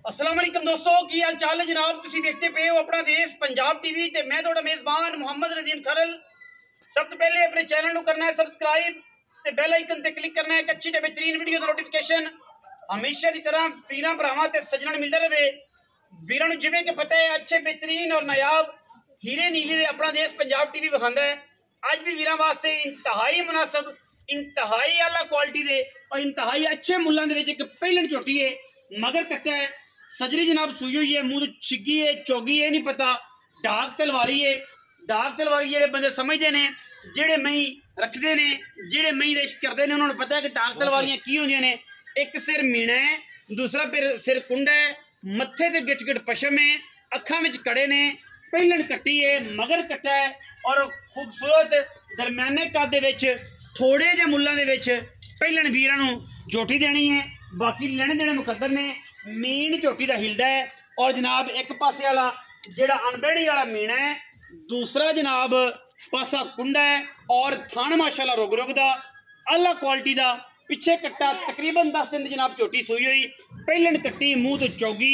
अस्सलाम वालेकुम दोस्तों, की हाल चाल है जनाब। तुसी देखते पे हो अपना देश पंजाब टीवी ते मैं तुहाडा मेजबान मुहम्मद नदीम खरल। सब तो पहले अपने चैनल को करना है सब्सक्राइब ते बेल आइकन ते क्लिक करना है एक अच्छी ते बेहतरीन वीडियो दा नोटिफिकेशन हमेशा की तरह पीरां भरावां ते सज्जणां नूं मिलदा रहे। वीरां नूं जिवें कि पता है अच्छे बेहतरीन और नायाब हीरे नीले दे अपना देश पंजाब टीवी विखांदा है। अज भी वीरां वास्ते इंतहाई मुनासिब, इंतहाई आला क्वालिटी दे और इंतहाई अच्छे मुल्लां दे विच एक पहिलन झोटी है, मगर कट्टा है, सजरी जनाब सूई हुई है, मुंह छिग्गी है, चौगी है, नहीं पता डाक तलवारी है। डाक तलवारी जेडे बंदे समझते ने, जेडे मई रखते ने, जेडे मई का इश्क करते हैं, उन्होंने पता है कि डाक तलवारियां की होंदियां ने। एक सिर मीना है, दूसरा सिर कुंडा है, मत्थे ते गिट गिट पशम है, अखां विच कड़े ने, पहिलन कट्टी है, मगर कट्टा है और खूबसूरत दरम्याने कद दे विच थोड़े जे मुल्लां दे विच पहिलन वीरां नूं झोटी देनी है। बाकी लेने देने मुकद्दर ने। मीन झोटी का हिलदा है और जनाब एक पासे वाला जेड़ा अनबेड़ी वाला मीना है, दूसरा जनाब पासा कुंडा है और थान माशाल्लाह रुग रुग दा अल्लाह क्वालिटी का। पिछे कट्टा तकरीबन 10 दिन जनाब झोटी सूई हुई, पहिलन कट्टी, मुंह तो चौगी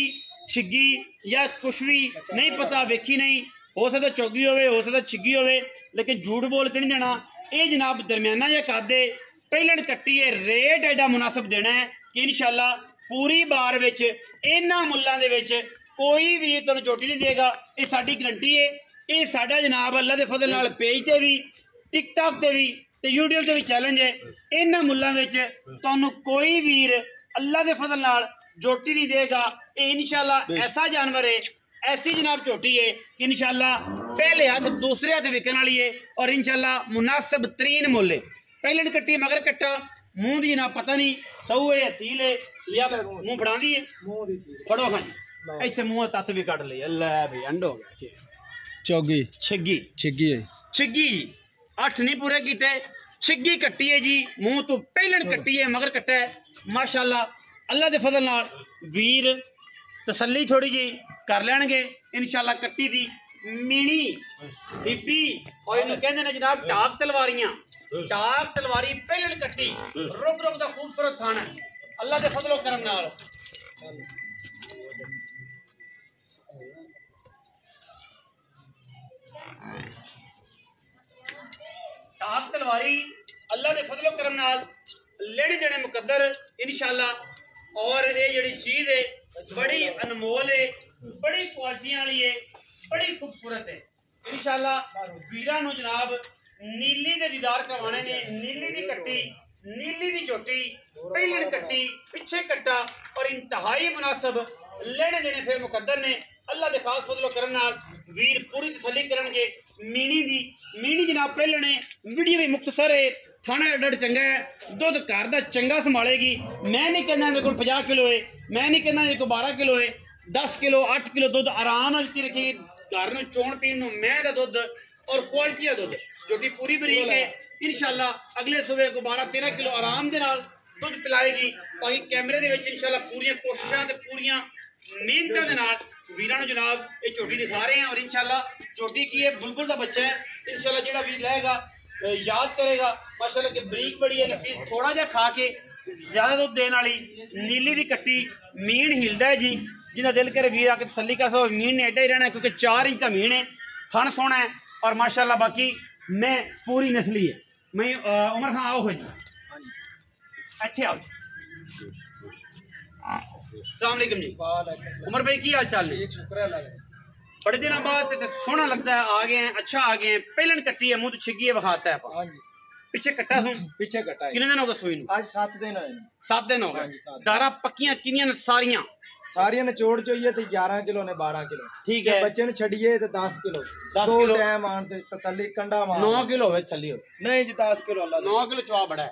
छिग्गी या कुछ भी नहीं पता, वेखी नहीं, हो सकता चौगी होवे, हो सकता छिग्गी होवे, लेकिन झूठ बोल के नहीं देना। ये जनाब दरम्याना या कादे पहिलन कट्टी है। रेट एडा मुनासिब देना है कि इंशाल्लाह पूरी बार विच इन्हां मुल्लां दे विच कोई भी तुहानूं झोटी नहीं देगा, ये साडी गारंटी है। ये साडा जनाब अल्लाह दे फजल नाल पेज ते भी, टिकटॉक ते भी ते यूट्यूब ते भी चैलेंज है। इन्हां मुल्लां विच तुहानूं कोई वीर अल्लाह दे फजल नाल झोटी नहीं देगा। ये इंशाल्लाह ऐसा जानवर है, ऐसी जनाब झोटी है कि इंशाल्लाह पहले हाथ दूसरे हाथ विकन वाली है और इंशाल्लाह मुनासिब तरीन मुल है। पहिलन कट्टी मगर कट्टा, मुंह दी जनाब पता नहीं सहू है सील है या मुंह फड़ा दी है, फड़ो हाँ जी, इतने मुंह तत्त भी कट लिया। लै भाई एंड हो गया। चौगी छिग्गी छिग्गी है, छिग्गी 8 नहीं पूरे कीते, छिग्गी कट्टी है जी। मुंह तो पहिलन कट्टी है, मगर कट्टा है माशाल्लाह। अल्लाह दे फजल नाल वीर तसल्ली थोड़ी जी कर लैणगे इंशाल्लाह। कट्टी दी मीनी बीबी और इन्हू कहंदे ने जनाब डाक तलवारियां। डाक तलवारी पहिलन कट्टी, रुक रुक दा खूबसूरत थान है अल्लाह दे फजलो करम नाल। डाक तलवारी अल्लाह दे फजलो करम नाल लेने देने मुकद्दर इंशाल्लाह। और ये जेड़ी चीज है बड़ी अनमोल है, बड़ी क्वालिटी वाली है, बड़ी खूबसूरत है इंशाल्लाह। वीरां नूं जनाब नीली दे दीदार करवाने ने। नीली दी कट्टी, नीली दी झोटी, पहिलन कट्टी, पिछे कट्टा और इंतहाई मुनासिब लेने देने फिर मुकद्दर ने। अल्लाह दे खास फजलो करम नाल वीर पूरी तसल्ली करनगे। मीनी जनाब पहिलन है, वीडियो भी मुख्तसर है, थाना एडा चंगा है, दुध घर दा चंगा संभालेगी। मैं नहीं कहना इहदे कोल 50 किलो है, मैं नहीं कहना इहदे कोल 12 किलो है, 10 किलो 8 किलो दुध आराम नाल रखी घर नूं चोण पीण नूं मैं दा दुध और क्वालिटी दा दुध जोटी पूरी बरीक है इंशाल्लाह। अगले सुबह को 12-13 किलो आराम दे नाल दुध पिलाएगी। ताकि कैमरे दे विच इंशाल्लाह पूरियां कोशिशां ते पूरियां मेहनतां दे नाल वीरां नूं जनाब ये झोटी दिखा रहे हैं। और इंशाल्लाह झोटी की है बुलबुल का बच्चा है इंशाल्लाह। जेड़ा वीर लेगा याद करेगा माशाल्लाह कि बरीक बड़ी है, नफीस, थोड़ा जा खा के ज्यादा दुध देने वाली नीली दी कट्टी। मीन हिलदा है जी, जिन्हें दिल करे वीर आके तसल्ली कर सो। मीन ने एडा ही रहना है क्योंकि 4 इंच का मीन है, थन सोना है और माशाल्लाह बाकी मैं पूरी नस्ली है। मैं उमर खां आओ जी, अच्छे आओ। अस्सलाम वालेकुम जी। उमर भाई की हाल चाल है? बड़े दिन बाद सोहना लगता है, आ गए हैं, अच्छा आ गए हैं। पहिलन कट्टी है, मुंह तो छिग्गी है, विखाता है पीछे कट्टा सुन, पीछे कट्टा कितने दिन हो गए सुई? आज 7 दिन होए। 7 दिन हो गए। दारा पक्कियां किनियां ने सारियां सारियां निचोड़ चाहिए तो 11 किलो ने 12 किलो ठीक है। बच्चे ने छड़िए तो 10 किलो 10 किलो टाइम आन ते तसल्ली कंडा मार 9 किलो होवे छली हो नहीं जी 10 किलो अल्लाह 9 किलो चवा बड़ा है।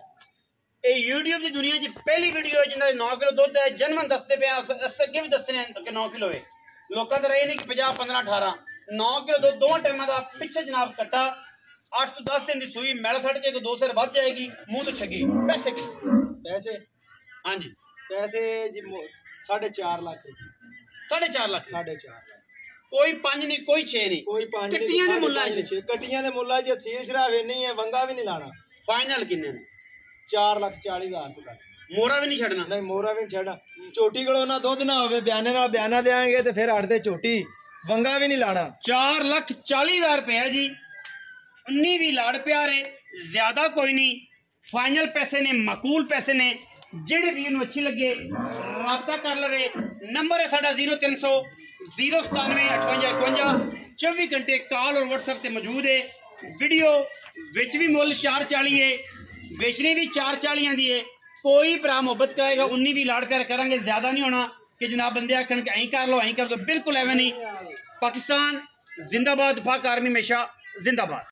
ये यूट्यूब की दुनिया की पहली वीडियो है जिंदा 9 किलो दुध है। जन्मन दसते पे अगे भी दसते हैं कि 9 किलो है। लोगों का रहे नहीं कि 50 15 18 9 किलो दुध दो टाइम का। पिछे जनाब कट्टा 8 तो 10 दिन की सूई मैल सट के 2 सिर बच जाएगी, मुंह तो छगी। पैसे पैसे हाँ जी पैसे जी 4.5 लाख 4.5 लाख 4.5 लाख। कोई 5 नहीं, कोई 6 नहीं, कोई 5 कट्टियां दे मुल्ला कट्टियां दे मुल्ला जी सील शराबे नहीं है, वंगा भी नहीं लाना। फाइनल किन्ने ने? 4,40,000 रुपये। मोरा भी नहीं छड़ना? नहीं मोरा भी नहीं छड़ना। ਝੋਟੀ ਕੋਲੋਂ ਨਾ ਦੁੱਧ ਨਾ ਹੋਵੇ, ਬਿਆਨੇ ਨਾਲ ਬਿਆਨਾ ਦੇਾਂਗੇ ਤੇ ਫਿਰ ਅੱਡ ਤੇ ਝੋਟੀ, ਵੰਗਾ ਵੀ ਨਹੀਂ ਲਾਣਾ। 4,40,000 रुपया जी। 19 भी लाड़ प्यारे, ज्यादा कोई नहीं, फाइनल पैसे ने, माकूल पैसे ने। जेड़े भी इन्हू अच्छी लगे राबता कर लवे। नंबर है साडा 0300 097 58 54 घंटे कॉल और व्हाट्सएप से मौजूद है। वीडियो विच भी मुल 440 है, बेचने भी 440 दी है। कोई भरा मुहब्बत कराएगा 19 भी लाड़ प्यार करांगे, ज्यादा नहीं होना कि जनाब बंदे आखन कि अं कर लो अं कर दो, बिल्कुल एवं नहीं। पाकिस्तान जिंदाबाद, पाक आर्मी हमेशा जिंदाबाद।